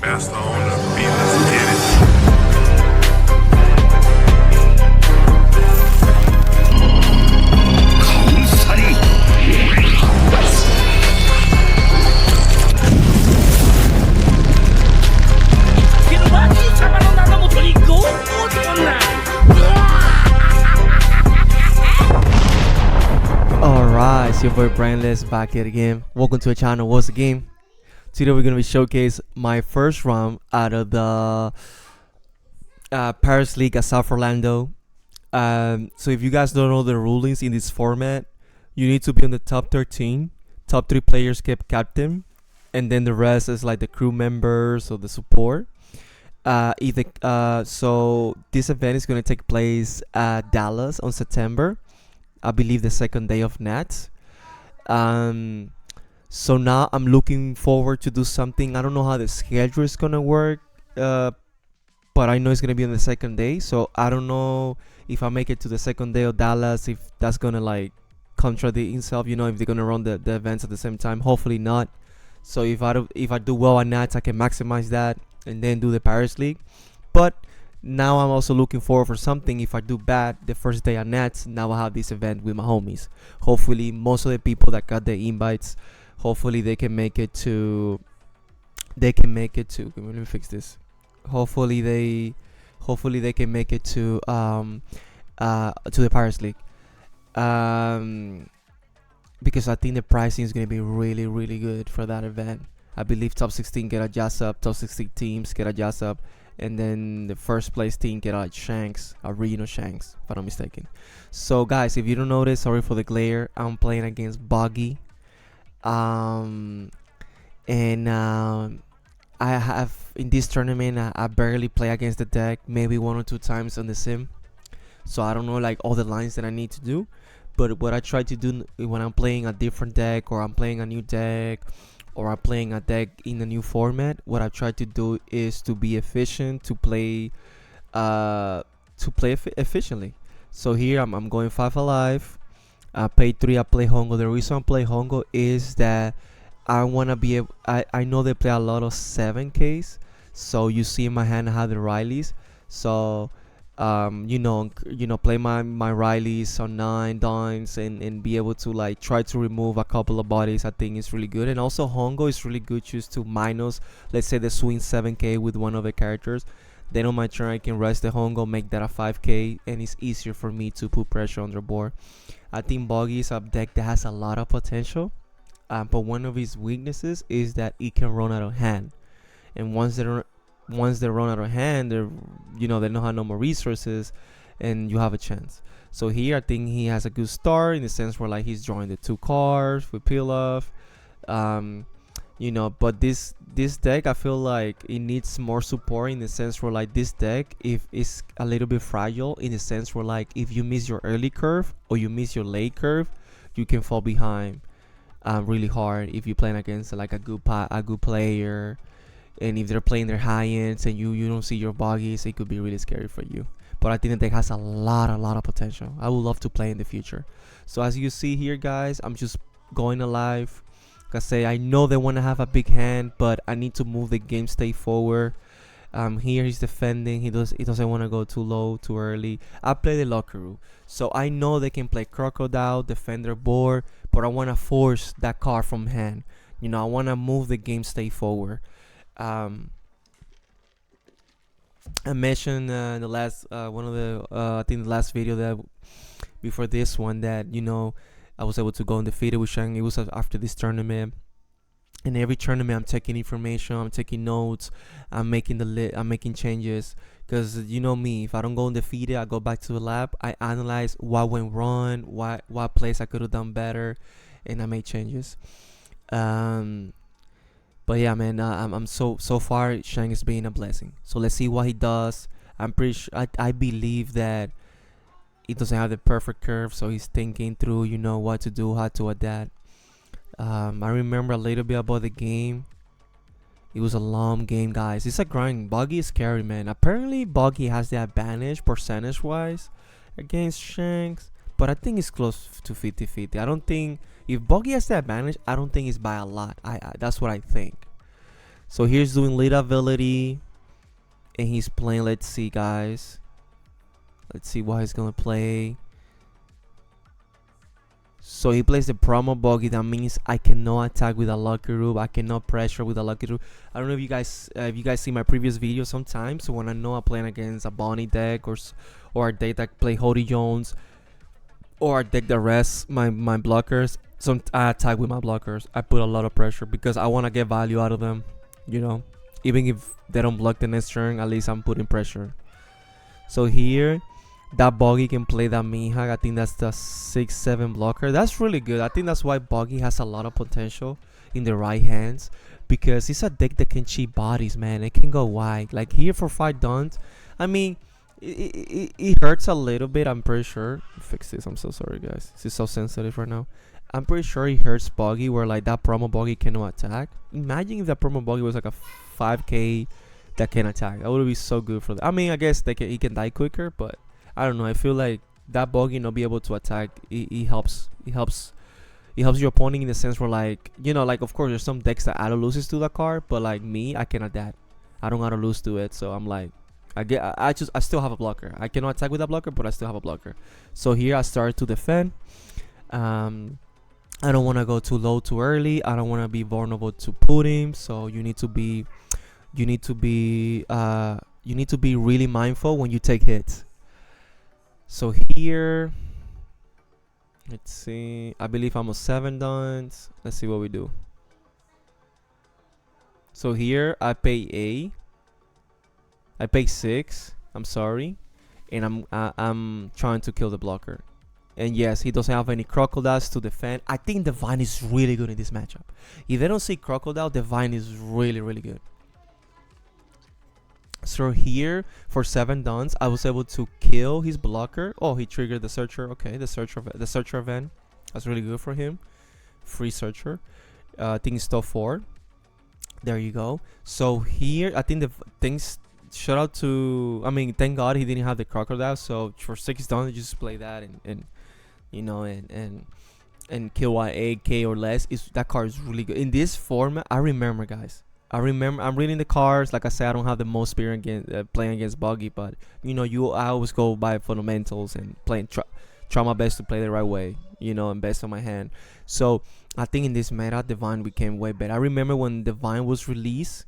Faster on the beat, let's get it. Alright, it's your boy Brainless back here again. Welcome to the channel once again. Today we're gonna be showcase my first round out of the Paris League at South Orlando. So if you guys don't know the rulings in this format, you need to be on the top 13. Top 3 players get captain, and then the rest is like the crew members or the support. So this event is gonna take place at Dallas on September. I believe the second day of Nats. So now I'm looking forward to do something. I don't know how the schedule is gonna work, but I know it's gonna be on the second day. So I don't know if I make it to the second day of Dallas, if that's gonna like contradict itself. You know, if they're gonna run the events at the same time. Hopefully not. So if I do well at Nats, I can maximize that and then do the Paris League. But now I'm also looking forward for something. If I do bad the first day at Nats, now I have this event with my homies. Hopefully most of the people that got the invites, hopefully they can make it to let me fix this. Hopefully they can make it to the Paris League. Because I think the pricing is gonna be really good for that event. I believe top 16 get a jazz up, top 16 teams get a jazz up, and then the first place team get a Shanks, a regional Shanks, if I'm not mistaken. So guys, if you don't notice, sorry for the glare, I'm playing against Buggy. I have in this tournament I barely play against the deck, maybe 1 or 2 times on the sim. So I don't know like all the lines that I need to do. But what I try to do when I'm playing a different deck, or I'm playing a new deck, or I'm playing a deck in a new format, what I try to do is to be efficient, to play efficiently. So here I'm going 5 alive. I pay 3. I play Hongo. The reason I play Hongo is that I want to be able, I know they play a lot of 7Ks. So you see in my hand I have the Rileys. So play my Rileys on 9 downs and be able to like try to remove a couple of bodies. I think it's really good. And also Hongo is really good just to minus, let's say, the swing 7K with one of the characters. Then on my turn I can rest the Hongo, make that a 5K, and it's easier for me to put pressure on the board. I think Buggy is a deck that has a lot of potential, but one of his weaknesses is that it can run out of hand. And once they run out of hand, they don't have no more resources, and you have a chance. So here I think he has a good start in the sense where like he's drawing the 2 cards with peel off. But this deck I feel like it needs more support in the sense where like this deck, if it's a little bit fragile in the sense where like if you miss your early curve or you miss your late curve, you can fall behind really hard if you're playing against like a good player. And if they're playing their high ends and you don't see your buggies, it could be really scary for you. But I think the deck has a lot of potential. I would love to play in the future. So as you see here, guys, I'm just going alive. Like I say, I know they want to have a big hand, but I need to move the game state forward. Here he's defending. He doesn't want to go too low, too early. I play the Lockeroo, so I know they can play Crocodile, defend their board, but I want to force that card from hand. I want to move the game state forward. I mentioned in the last I think the last video that before this one that I was able to go undefeated with Shanks. It was after this tournament, and every tournament I'm taking information, I'm taking notes, I'm making I'm making changes, because you know me, if I don't go undefeated, I go back to the lab, I analyze what went wrong, what place I could have done better, and I make changes. But yeah, man, I'm so far Shanks is being a blessing. So let's see what he does. I'm pretty sure I believe that he doesn't have the perfect curve, so he's thinking through, what to do, how to adapt. I remember a little bit about the game. It was a long game, guys. It's a grind. Buggy is scary, man. Apparently Buggy has the advantage percentage wise against Shanks, but I think it's close to 50-50. I don't think if Buggy has the advantage, I don't think it's by a lot. That's what I think. So here's doing lead ability, and he's playing. Let's see, guys. Let's see what he's gonna play. So he plays the promo buggy. That means I cannot attack with a lucky root. I cannot pressure with a lucky root. I don't know if you guys see my previous video sometimes. So when I know I'm playing against a Bonnie deck or a deck that play Hody Jones, or a deck that rests my blockers, so I attack with my blockers. I put a lot of pressure because I want to get value out of them. You know, even if they don't block the next turn, at least I'm putting pressure. So here, that Buggy can play that Mihawk. I think that's the 6/7 blocker. That's really good. I think that's why Buggy has a lot of potential in the right hands, because it's a deck that can cheat bodies, man. It can go wide. Like here for 5 duns. I mean, it hurts a little bit. I'm pretty sure. Fix this. I'm so sorry, guys. This is so sensitive right now. I'm pretty sure it hurts Buggy where like that promo Buggy cannot attack. Imagine if that promo Buggy was like a 5k that can attack. That would be so good for them. I mean, I guess he can die quicker, but I don't know. I feel like that Buggy not be able to attack. It helps your opponent in the sense where, like, you know, like, of course there's some decks that auto loses to the card, but like me, I can adapt. I don't auto lose to it, so I'm like, I still have a blocker. I cannot attack with a blocker, but I still have a blocker. So here I start to defend. I don't want to go too low too early. I don't want to be vulnerable to Pudim. So you need to be really mindful when you take hits. So here, let's see. I believe I'm on 7 duns. Let's see what we do. So here I pay 6. I'm sorry, and I'm trying to kill the blocker. And yes, he doesn't have any crocodiles to defend. I think Divine is really good in this matchup. If they don't see crocodile, Divine is really, really good. So here for 7 duns, I was able to kill his blocker. Oh, he triggered the searcher. Okay, the searcher event. That's really good for him. Free searcher. I think it's top 4. There you go. So here, I think the things. Shout out to. I mean, thank God he didn't have the crocodile. So for 6 duns, just play that and you know and kill by 8k or less. That card is really good in this format. I remember, guys. I'm reading the cards. Like I said, I don't have the most experience playing against Buggy, but you know, I always go by fundamentals and try my best to play the right way, you know, and best on my hand. So I think in this meta, Divine became way better. I remember when Divine was released,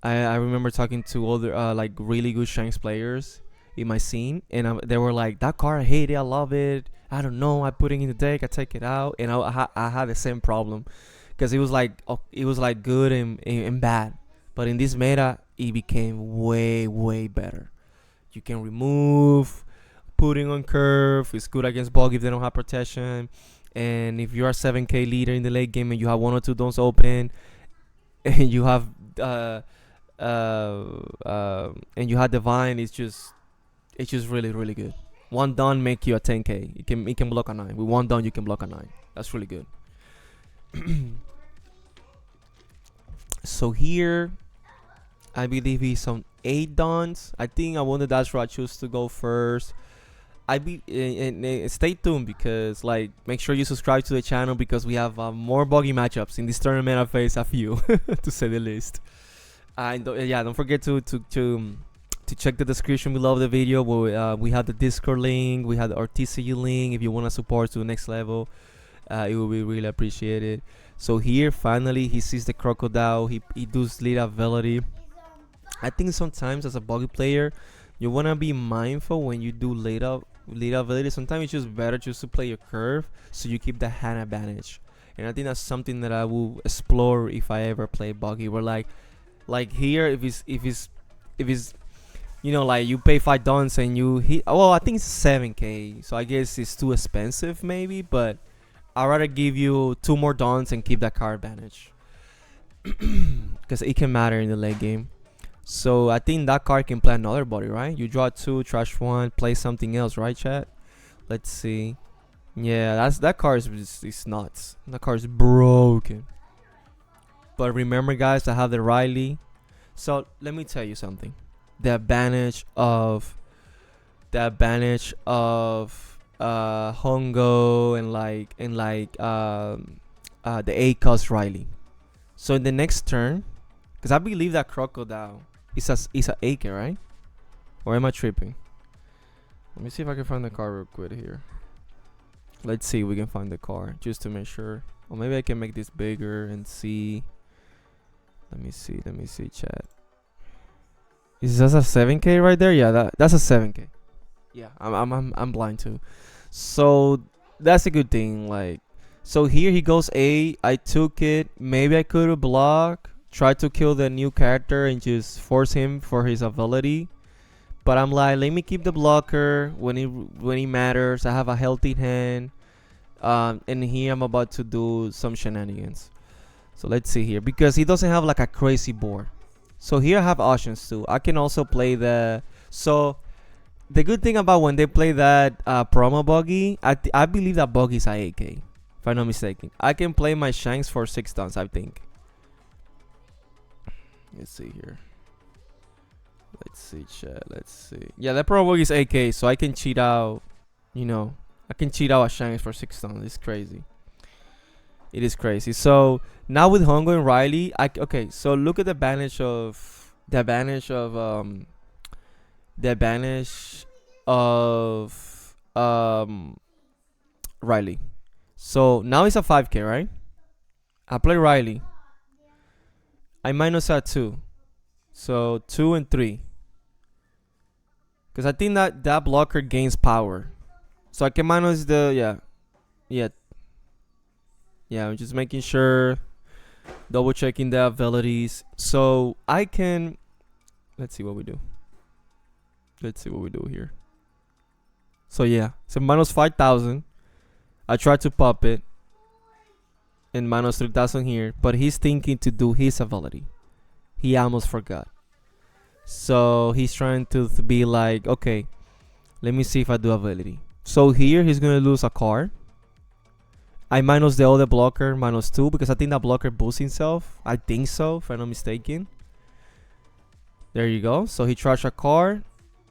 I remember talking to other like really good Shanks players in my scene, and they were like, that card I hate it, I love it, I don't know, I put it in the deck, I take it out, and I had the same problem. Because it was like good and bad, but in this meta it became way better. You can remove, putting on curve. It's good against Bug if they don't have protection, and if you're a 7k leader in the late game and you have 1 or 2 dons open, and you have Divine, it's just really good. 1 don make you a 10k. It can block a 9. With 1 don you can block a 9. That's really good. So here, I believe he's on 8 dons. I think I wanted that's where I choose to go first. Stay tuned, because like, make sure you subscribe to the channel, because we have more Buggy matchups in this tournament. I face a few to say the least. And don't forget to check the description below the video, where we have the Discord link, we have our TCU link if you want to support to the next level. It will be really appreciated. So here, finally, he sees the crocodile. He does lead ability. I think sometimes as a Buggy player, you want to be mindful when you do lead ability. Sometimes it's just better just to play your curve, so you keep the hand advantage. And I think that's something that I will explore if I ever play Buggy. Where like here, if it's you know, like you pay 5 dons and you hit. Well, I think it's 7k, so I guess it's too expensive maybe, but I'd rather give you 2 more dons and keep that card advantage, because it can matter in the late game. So I think that card can play another body, right? You draw 2, trash 1, play something else, right, chat? Let's see. Yeah, that card is nuts. That card is broken. But remember, guys, I have the Riley. So let me tell you something. The advantage of Hongo and the A cost Riley. So in the next turn, Because I believe that crocodile is a AK, right? Or am I tripping? Let me see if I can find the car real quick here. Let's see if we can find the car just to make sure. Or maybe I can make this bigger and see. Let me see, chat. Is that a 7K right there? Yeah, that's a 7K. Yeah, I'm blind too. So that's a good thing. Like, so here he goes A. I took it. Maybe I could have blocked. Try to kill the new character and just force him for his ability. But I'm like, let me keep the blocker when he matters. I have a healthy hand. And here I'm about to do some shenanigans. So let's see here, because he doesn't have like a crazy board. So here I have options too. I can also play the. So the good thing about when they play that promo Buggy, I believe that Buggy is a AK, if I'm not mistaken. I can play my Shanks for 6 tons, I think. Let's see here. Let's see, chat. Let's see. Yeah, that promo Buggy is AK, so I can cheat out. You know, I can cheat out a Shanks for 6 tons. It's crazy. It is crazy. So now with Hongo and Riley, okay. So look at the advantage of Riley. So now it's a 5K, right? I play Riley. I minus at 2. So 2 and 3. Because I think that blocker gains power. So I can minus the yeah, I'm just making sure, double checking the abilities. So I can, let's see what we do. Let's see what we do here. So yeah, so minus 5,000. I tried to pop it. And minus 3,000 here. But he's thinking to do his ability. He almost forgot. So he's trying to be like, okay, let me see if I do ability. So here he's going to lose a card. I minus the other blocker, minus 2, because I think that blocker boosts himself. I think so, if I'm not mistaken. There you go. So he trashed a card.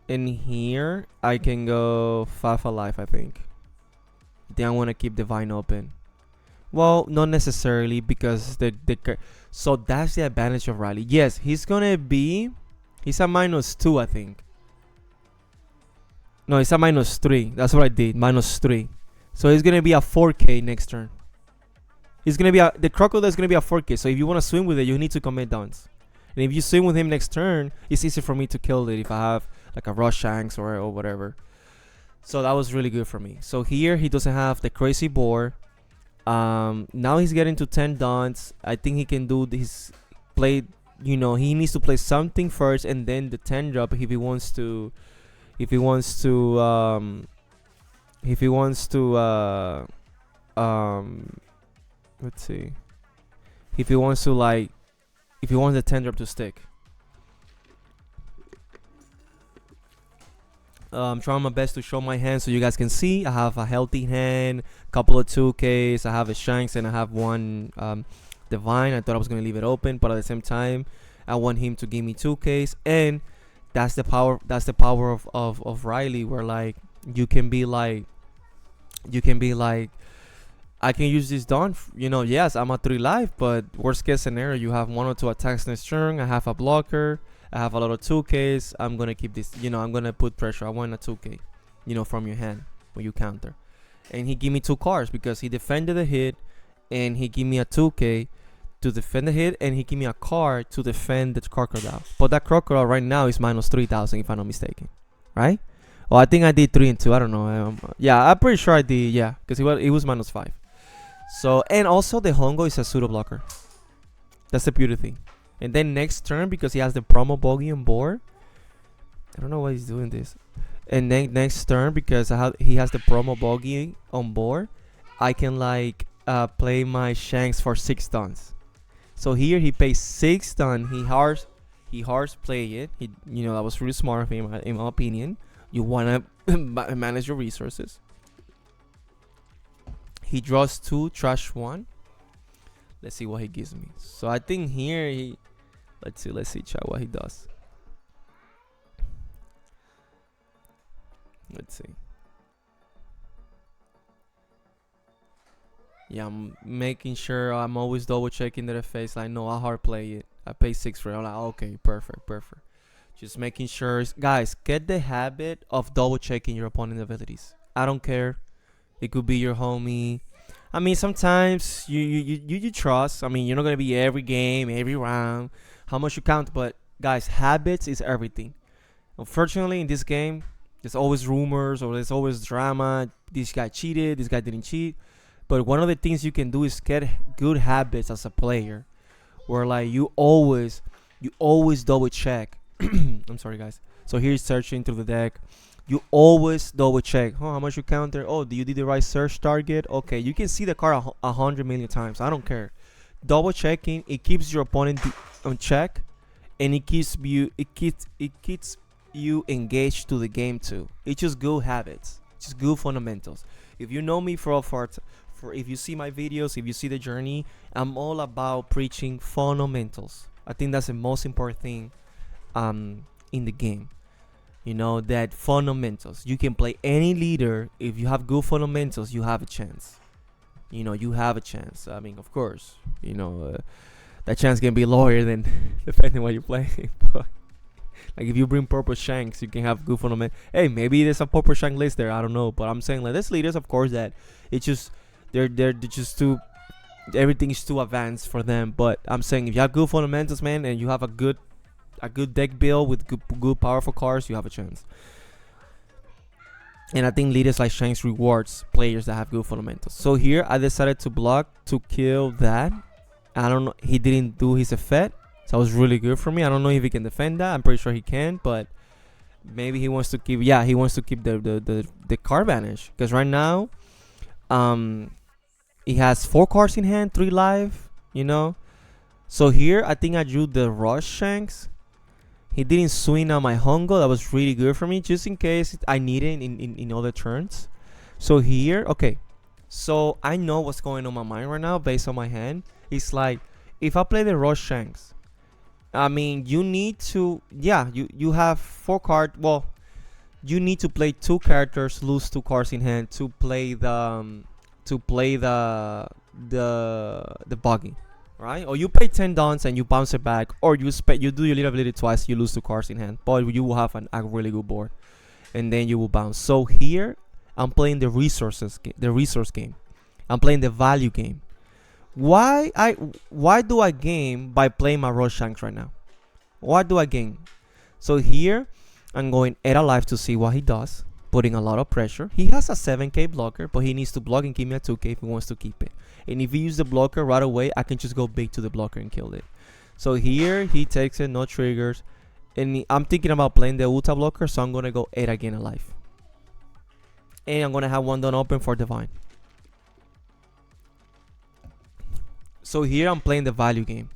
And here, I can go 5 alive, I think. Then I want to keep the vine open. Well, not necessarily, because so that's the advantage of Riley. Yes, he's a minus 2, I think. No, it's a minus 3. That's what I did, minus 3. So he's gonna be a 4K next turn. He's gonna be the crocodile is gonna be a 4K. So if you wanna swim with it, you need to commit downs. And if you swim with him next turn, it's easy for me to kill it if I have like a rush Shanks or whatever. So that was really good for me. So here he doesn't have the crazy board. Now he's getting to 10 dons. I think he can do this play. You know, he needs to play something first and then the 10 drop if he wants to. Let's see, if he wants the 10 drop to stick. I'm trying my best to show my hand so you guys can see. I have a healthy hand, couple of 2Ks. I have a Shanks and I have one Divine. I thought I was gonna leave it open, but at the same time, I want him to give me 2Ks, and that's the power. That's the power of Riley, where like you can be like, I can use this Dawn. Yes, I'm at 3 life, but worst case scenario, you have 1 or 2 attacks next turn. I have a blocker. I have a lot of 2Ks. I'm gonna keep this. I'm gonna put pressure. I want a 2K, from your hand when you counter. And he gave me 2 cards because he defended the hit, and he gave me a 2K to defend the hit, and he gave me a card to defend the crocodile. But that crocodile right now is minus 3,000, if I'm not mistaken, right? Oh, I think I did 3 and 2. I don't know. Yeah, I'm pretty sure I did. Yeah, because it was minus 5. So, and also the Hongo is a pseudo blocker. That's the beauty thing. And then next turn, because he has the promo Buggy on board, I don't know why he's doing this. And then next turn, because he has the promo Buggy on board, I can play my Shanks for 6 tons. So here he pays 6 tons. He hard play it. That was really smart of him, in my opinion. You wanna manage your resources. He draws 2, trash 1. Let's see what he gives me. So I think here let's see chat what he does. Let's see. Yeah, I'm making sure I'm always double checking the face. I know I hard play it. I pay 6 for it. I'm like, okay, perfect. Just making sure, guys, get the habit of double checking your opponent's abilities. I don't care. It could be your homie. I mean, sometimes you trust. I mean, you're not gonna be every game, every round, how much you count. But guys, habits is everything. Unfortunately, in this game, there's always rumors or there's always drama. This guy cheated. This guy didn't cheat. But one of the things you can do is get good habits as a player, where like you always double check. I'm sorry, guys. So here's searching through the deck. You always double check. Oh, how much you counter? Oh, you did the right search target? Okay, you can see the card 100 million times. I don't care. Double checking, it keeps your opponent on check, and it keeps you engaged to the game too. It's just good habits. It's just good fundamentals. If you know me for if you see my videos, if you see the journey, I'm all about preaching fundamentals. I think that's the most important thing in the game. You know, that fundamentals. You can play any leader. If you have good fundamentals, you have a chance. You know, you have a chance. I mean, of course, you know, that chance can be lower than depending what you're playing. But like if you bring purple Shanks, you can have good fundamentals. Hey, maybe there's a purple Shank list there. I don't know. But I'm saying like there's leaders, of course, that it's just they're just too, everything is too advanced for them. But I'm saying if you have good fundamentals, man, and you have a good deck build with good powerful cards, you have a chance. And I think leaders like Shanks rewards players that have good fundamentals. So here I decided to block to kill that. I don't know, he didn't do his effect, so it was really good for me. I don't know if he can defend that. I'm pretty sure he can, but maybe he wants to keep, yeah, he wants to keep the card vanish, because right now he has 4 cards in hand, 3 live, you know. So here I think I drew the rush Shanks. He didn't swing on my Hongo. That was really good for me, just in case I need it in other turns. So here, okay. So I know what's going on my mind right now based on my hand. It's like, if I play the Rush Shanks, I mean, you need to, yeah, you have 4 cards. Well, you need to play 2 characters, lose 2 cards in hand to play the Buggy. Right? Or you pay 10 dons and you bounce it back, or you do your little ability twice, you lose 2 cards in hand, but you will have a really good board, and then you will bounce. So here I'm playing the resource game. I'm playing the value game. Why do I game by playing my Rush Shanks right now? Why do I game? So here I'm going 8 alive to see what he does, putting a lot of pressure. He has a 7k blocker, but he needs to block and give me a 2k if he wants to keep it. And if he uses the blocker right away, I can just go big to the blocker and kill it. So here he takes it, no triggers. And I'm thinking about playing the Ulta blocker, so I'm going to go 8 again alive. And I'm going to have 1 done open for Divine. So here I'm playing the value game.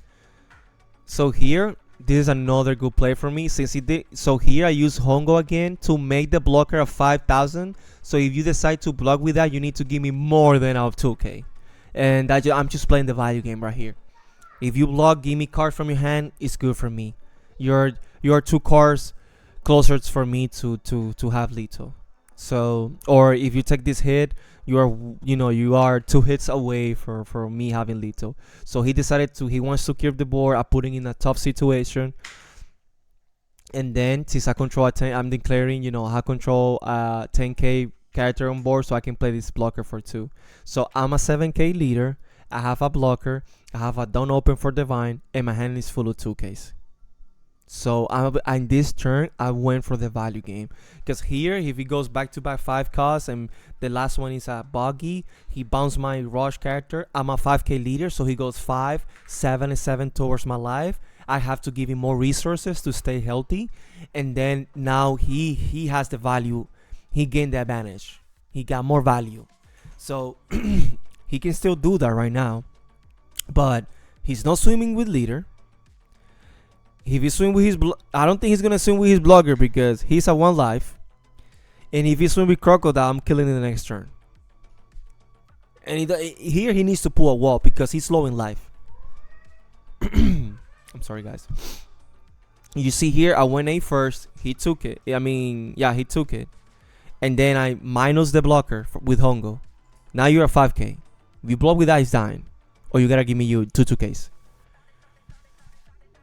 So here, this is another good play for me, since he did. So here I use Hongo again to make the blocker of 5,000. So if you decide to block with that, you need to give me more than out of 2k. And I'm just playing the value game right here. If you block, give me cards from your hand, it's good for me. You're 2 cards closer for me to have lethal. So, or if you take this hit, you are 2 hits away for me having lethal. So he wants to keep the board. I'm putting in a tough situation. And then since I control I'm declaring, I control 10k character on board, so I can play this blocker for 2. So I'm a 7k leader. I have a blocker. I have a down open for Divine, and my hand is full of 2ks. So in this turn, I went for the value game, because here if he goes back to back 5 costs and the last one is a Buggy, he bounced my rush character. I'm a 5k leader, so he goes 5, 7, and 7 towards my life. I have to give him more resources to stay healthy, and then now he has the value. He gained the advantage. He got more value. So he can still do that right now. But he's not swimming with leader. If he swim with his I don't think he's gonna swim with his blogger, because he's at 1 life. And if he swim with Crocodile, I'm killing in the next turn. And here he needs to pull a wall, because he's low in life. I'm sorry, guys. You see here, I went A first. He took it. He took it. And then I minus the blocker with Hongo. Now you're at 5k. If you block with that, he's dying. Or you gotta give me 2 2ks.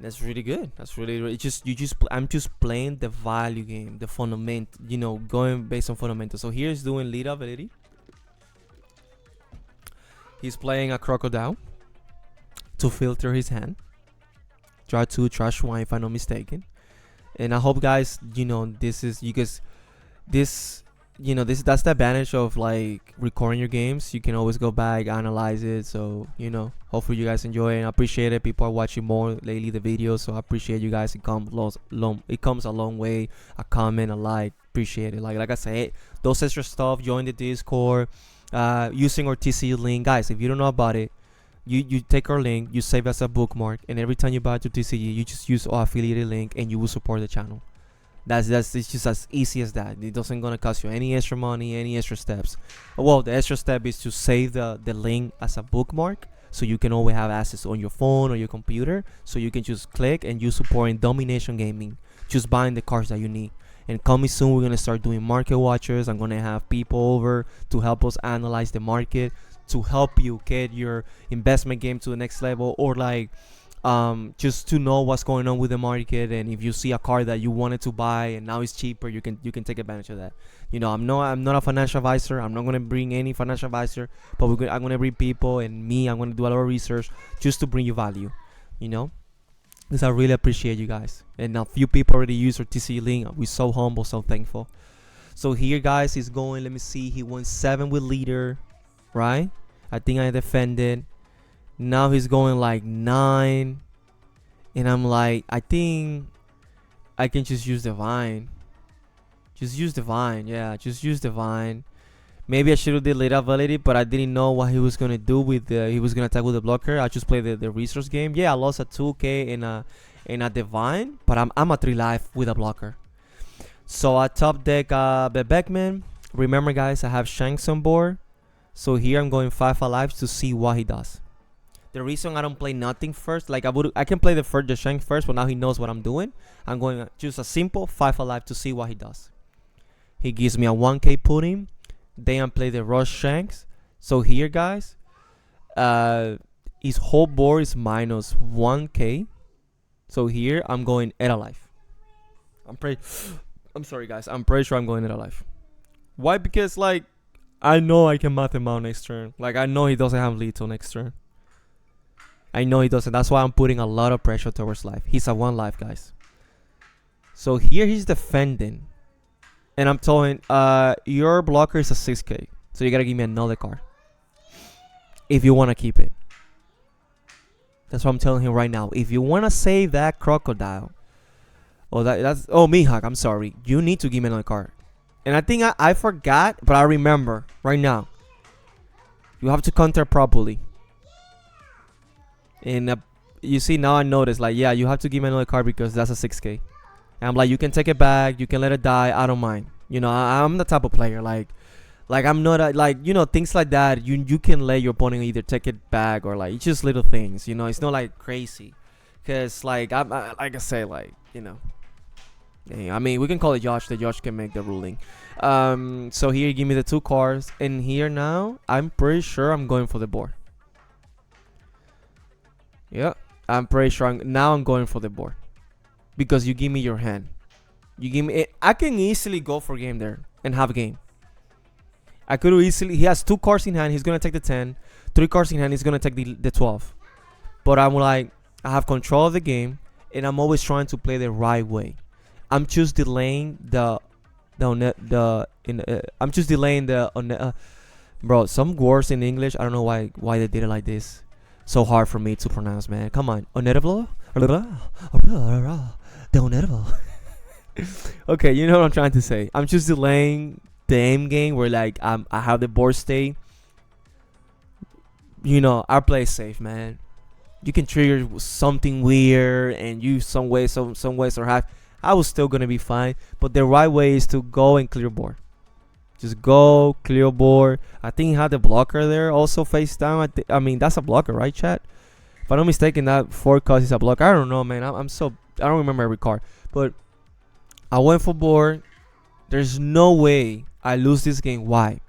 That's really good. That's really just I'm just playing the value game, the fundament. Going based on fundamentals. So here's doing lead ability. He's playing a crocodile to filter his hand. Try to trash one if I'm not mistaken. And I hope guys, this is you guys, this that's the advantage of like recording your games. You can always go back, analyze it. So hopefully you guys enjoy it and appreciate it. People are watching more lately the videos, so I appreciate you guys. It comes a long way. A comment, a like, appreciate it. Like I said, those extra stuff, join the Discord, using our TCU link, guys. If you don't know about it, you take our link, you save as a bookmark, and every time you buy to TCU, you just use our affiliated link, and you will support the channel. It's just as easy as that. It doesn't gonna cost you any extra money, any extra steps. Well, the extra step is to save the link as a bookmark, so you can always have access on your phone or your computer. So you can just click and you supporting Domination Gaming, just buying the cards that you need. And coming soon, we're gonna start doing market watchers. I'm gonna have people over to help us analyze the market, to help you get your investment game to the next level, or like just to know what's going on with the market. And if you see a car that you wanted to buy and now it's cheaper, you can take advantage of that. I'm not a financial advisor. I'm not gonna bring any financial advisor, but I'm gonna bring people, and I'm gonna do a lot of research just to bring you value. Because I really appreciate you guys, and a few people already use our TCU link. We're so humble, so thankful. So here, guys, he's going. Let me see. He won 7 with leader, right? I think I defended. Now he's going like 9, and I'm like, I think I can just use divine. Just use divine. Yeah, just use divine. Maybe I should have did lead ability, but I didn't know what he was gonna do with he was gonna attack with the blocker. I just played the resource game. Yeah, I lost a 2k in a divine, but I'm a 3 life with a blocker. So I top deck the Beckman. Remember, guys, I have Shanks on board. So here I'm going 5 alive to see what he does. The reason I don't play nothing first, like I can play the Shanks first, but now he knows what I'm doing. I'm going just a simple 5 alive to see what he does. He gives me a 1k pudding. Then I play the rush Shanks. So here, guys, his whole board is minus 1k. So here I'm going 8 alive. I'm sorry, guys. I'm pretty sure I'm going 8 alive. Why? Because like I know I can math him out next turn. Like I know he doesn't have lethal next turn. I know he doesn't. That's why I'm putting a lot of pressure towards life. He's a 1 life, guys. So here he's defending. And I'm telling your blocker is a 6k. So you gotta give me another card if you wanna keep it. That's what I'm telling him right now. If you wanna save that crocodile, Mihawk, I'm sorry. You need to give me another card. And I think I forgot, but I remember right now. You have to counter properly. And you see now I notice, like, yeah, you have to give me another card because that's a 6k. And I'm like, you can take it back, you can let it die, I don't mind. I'm the type of player like I'm not things like that. You can let your opponent either take it back or like it's just little things. It's not like crazy, cause like I say, like I mean, we can call it Josh. The Josh can make the ruling. So here, give me the 2 cards, and here now I'm pretty sure I'm going for the board. Yeah, I'm pretty sure I'm going for the board. Because you give me your hand. You give me it. I can easily go for game there and have a game. I could easily. He has 2 cards in hand. He's gonna take the 10. 3 cards in hand. He's gonna take the 12. But I'm like, I have control of the game, and I'm always trying to play the right way. I'm just delaying bro. Some words in English. I don't know why they did it like this. So hard for me to pronounce, man. Come on, Okay, you know what I'm trying to say. I'm just delaying the aim game where like I have the board state. I play safe, man. You can trigger something weird and use some ways or have. I was still gonna be fine, but the right way is to go and clear board. Just go clear board. I think he had the blocker there also face down. I mean that's a blocker, right, chat? If I'm not mistaken, that 4 cost is a blocker. I don't know, man. I don't remember every card, but I went for board. There's no way I lose this game. Why?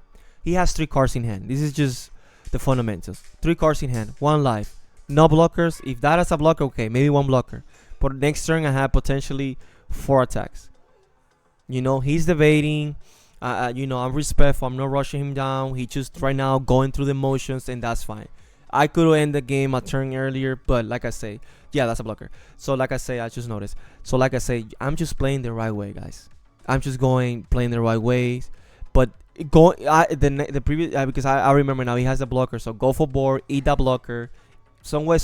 He has 3 cards in hand. This is just the fundamentals. 3 cards in hand, 1 life, no blockers. If that is a blocker, okay, maybe 1 blocker. But next turn I have potentially 4 attacks. He's debating. I'm respectful. I'm not rushing him down. He just right now going through the motions, and that's fine. I could end the game a turn earlier, but like I say, yeah, that's a blocker. So like I say, I just noticed. So like I say, I'm just playing the right way, guys. I'm just playing the right ways. But the previous because I remember now he has a blocker. So go for board, eat that blocker. Some way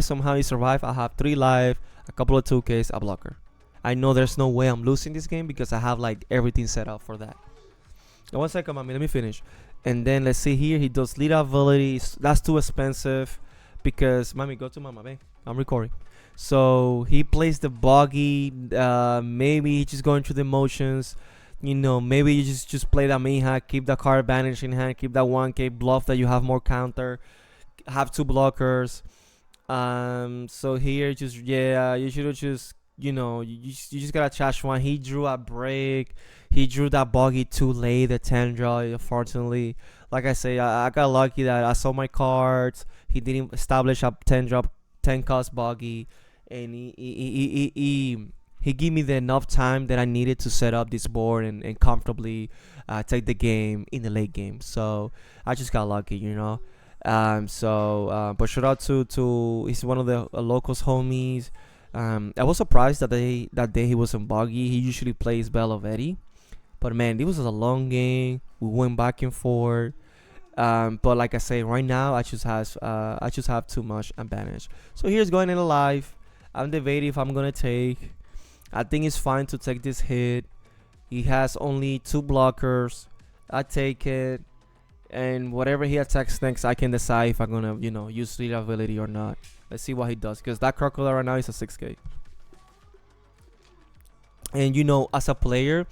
somehow he survived. I have 3 life, a couple of 2Ks, a blocker. I know there's no way I'm losing this game because I have like everything set up for that. Now, 1 second, mommy. Let me finish. And then let's see here. He does lead ability. That's too expensive because mommy, go to mama, babe. I'm recording. So he plays the Buggy. Maybe he's just going through the motions. Maybe you just play that main hack, keep the card advantage in hand, keep that 1K bluff that you have more counter, have 2 blockers. So here you should have just you just gotta trash one. He drew a break. He drew that Buggy too late, the 10 draw. Unfortunately, like I say, I got lucky that I saw my cards. He didn't establish a 10 drop, 10 cost Buggy, and he gave me the enough time that I needed to set up this board and comfortably take the game in the late game. So I just got lucky, but shout out to he's one of the locals homies. I was surprised that day he was on Buggy. He usually plays Bellovetti, but man, this was a long game. We went back and forth. But like I say, right now I just have too much advantage. So here's going in live. I'm debating if I'm gonna take. I think it's fine to take this hit. He has only 2 blockers. I take it, and whatever he attacks next, I can decide if I'm gonna use lead ability or not. Let's see what he does, because that crocodile right now is a 6K. And as a player,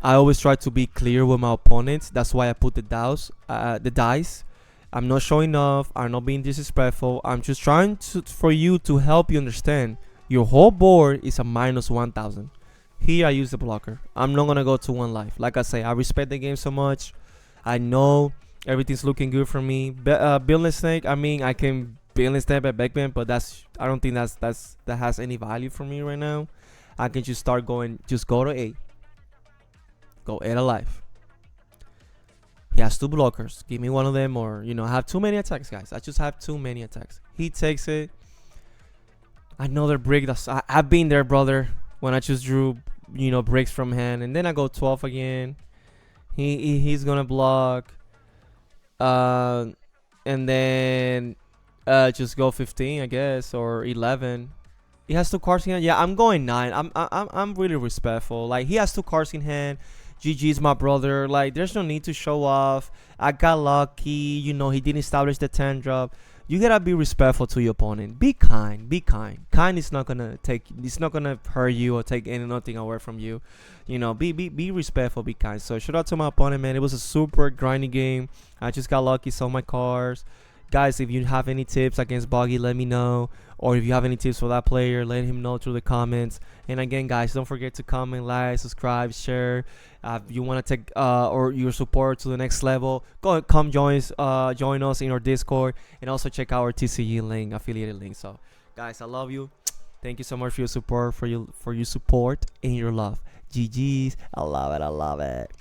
I always try to be clear with my opponents. That's why I put the dice. I'm not showing off. I'm not being disrespectful. I'm just trying for you to help you understand. Your whole board is a minus 1,000. Here I use the blocker. I'm not gonna go to 1 life. Like I say, I respect the game so much. I know everything's looking good for me. Building snake. I mean, I can build snake by backbend, but I don't think that has any value for me right now. I can just start going. Just go to 8. Go 8 alive. He has 2 blockers. Give me one of them, or I have too many attacks, guys. I just have too many attacks. He takes it. Another brick. I've been there, brother. When I just drew, bricks from hand, and then I go 12 again. He's gonna block. And then just go 15, I guess, or 11. He has 2 cards in hand. Yeah, I'm going 9. I'm really respectful. Like, he has 2 cards in hand. GG's my brother. Like, there's no need to show off. I got lucky. He didn't establish the 10 drop. You gotta be respectful to your opponent. Be kind. Be kind. Kind is not gonna it's not gonna hurt you or take nothing away from you. Be respectful. Be kind. So shout out to my opponent, man. It was a super grindy game. I just got lucky. Saw my cards. Guys, if you have any tips against Buggy, let me know. Or if you have any tips for that player, let him know through the comments. And again, guys, don't forget to comment, like, subscribe, share. If you want to take or your support to the next level, come join us in our Discord, and also check out our TCG link, affiliated link. So, guys, I love you. Thank you so much for your support, for your support and your love. GG's. I love it.